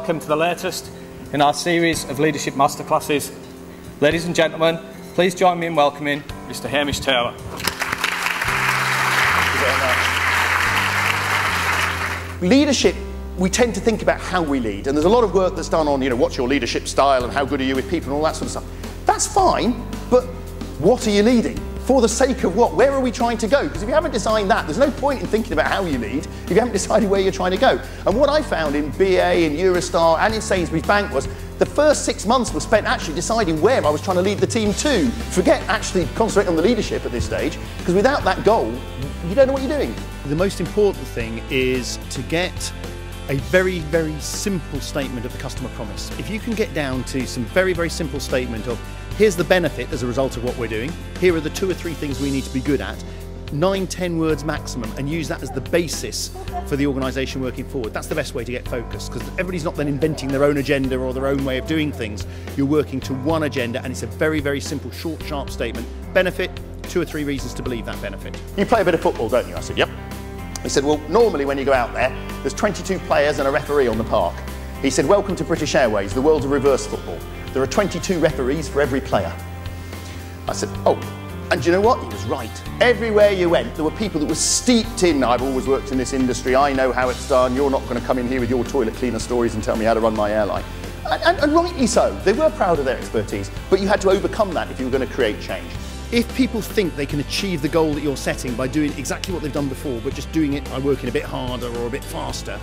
welcome to the latest in our series of leadership masterclasses. Ladies and gentlemen, please join me in welcoming Mr. Hamish Taylor. Leadership, we tend to think about how we lead, and there's a lot of work that's done on, what's your leadership style and how good are you with people and all that sort of stuff. That's fine, but what are you leading? For the sake of what? Where are we trying to go? Because if you haven't decided that, there's no point in thinking about how you lead if you haven't decided where you're trying to go. And what I found in BA, in Eurostar, and in Sainsbury's Bank was the first 6 months were spent actually deciding where I was trying to lead the team to. Forget actually concentrating on the leadership at this stage, because without that goal, you don't know what you're doing. The most important thing is to get a very, very simple statement of the customer promise. If you can get down to some very, very simple statement of, here's the benefit as a result of what we're doing, here are the 2 or 3 things we need to be good at, 9, 10 words maximum, and use that as the basis for the organisation working forward. That's the best way to get focused, because everybody's not then inventing their own agenda or their own way of doing things. You're working to one agenda, and it's a very, very simple, short, sharp statement. Benefit, 2 or 3 reasons to believe that benefit. You play a bit of football, don't you? I said, yep. He said, well, normally when you go out there, there's 22 players and a referee on the park. He said, welcome to British Airways, the world of reverse football. There are 22 referees for every player. I said, oh, and do you know what? He was right. Everywhere you went, there were people that were steeped in, I've always worked in this industry, I know how it's done, you're not going to come in here with your toilet cleaner stories and tell me how to run my airline. And rightly so. They were proud of their expertise, but you had to overcome that if you were going to create change. If people think they can achieve the goal that you're setting by doing exactly what they've done before, but just doing it by working a bit harder or a bit faster,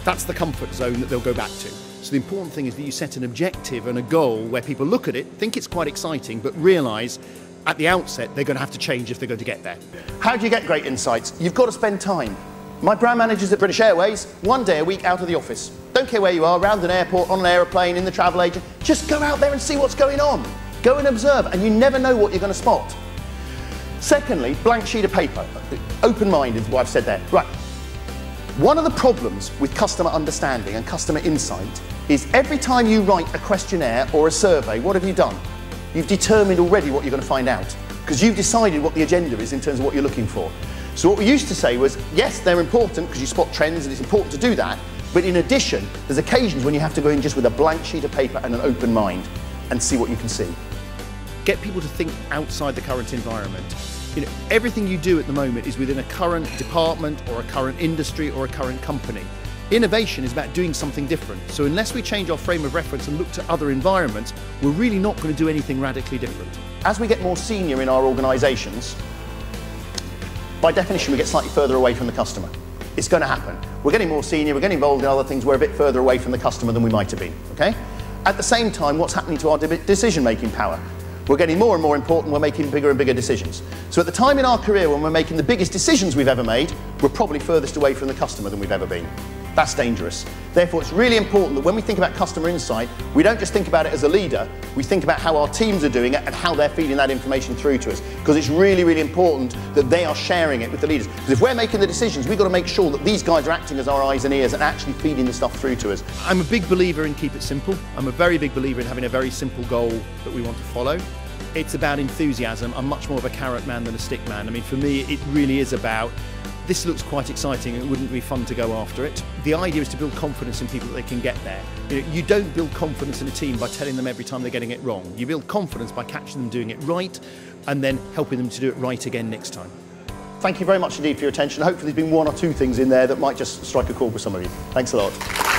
that's the comfort zone that they'll go back to. So the important thing is that you set an objective and a goal where people look at it, think it's quite exciting, but realise at the outset they're going to have to change if they're going to get there. How do you get great insights? You've got to spend time. My brand managers at British Airways, 1 day a week out of the office. Don't care where you are, around an airport, on an aeroplane, in the travel agent, just go out there and see what's going on. Go and observe, and you never know what you're going to spot. Secondly, blank sheet of paper. Open-minded is what I've said there. Right. One of the problems with customer understanding and customer insight is every time you write a questionnaire or a survey, what have you done? You've determined already what you're going to find out, because you've decided what the agenda is in terms of what you're looking for. So what we used to say was, yes, they're important because you spot trends and it's important to do that, but in addition, there's occasions when you have to go in just with a blank sheet of paper and an open mind and see what you can see. Get people to think outside the current environment. Everything you do at the moment is within a current department or a current industry or a current company. Innovation is about doing something different. So unless we change our frame of reference and look to other environments, we're really not going to do anything radically different. As we get more senior in our organisations, by definition we get slightly further away from the customer. It's going to happen. We're getting more senior, we're getting involved in other things, we're a bit further away from the customer than we might have been, okay? At the same time, what's happening to our decision-making power? We're getting more and more important, we're making bigger and bigger decisions. So at the time in our career when we're making the biggest decisions we've ever made, we're probably furthest away from the customer than we've ever been. That's dangerous. Therefore, it's really important that when we think about customer insight, we don't just think about it as a leader, we think about how our teams are doing it and how they're feeding that information through to us. Because it's really, really important that they are sharing it with the leaders. Because if we're making the decisions, we've got to make sure that these guys are acting as our eyes and ears and actually feeding the stuff through to us. I'm a big believer in keep it simple. I'm a very big believer in having a very simple goal that we want to follow. It's about enthusiasm. I'm much more of a carrot man than a stick man. I mean, for me, it really is about, this looks quite exciting, it wouldn't be fun to go after it. The idea is to build confidence in people that they can get there. You don't build confidence in a team by telling them every time they're getting it wrong. You build confidence by catching them doing it right and then helping them to do it right again next time. Thank you very much indeed for your attention. Hopefully there's been 1 or 2 things in there that might just strike a chord with some of you. Thanks a lot.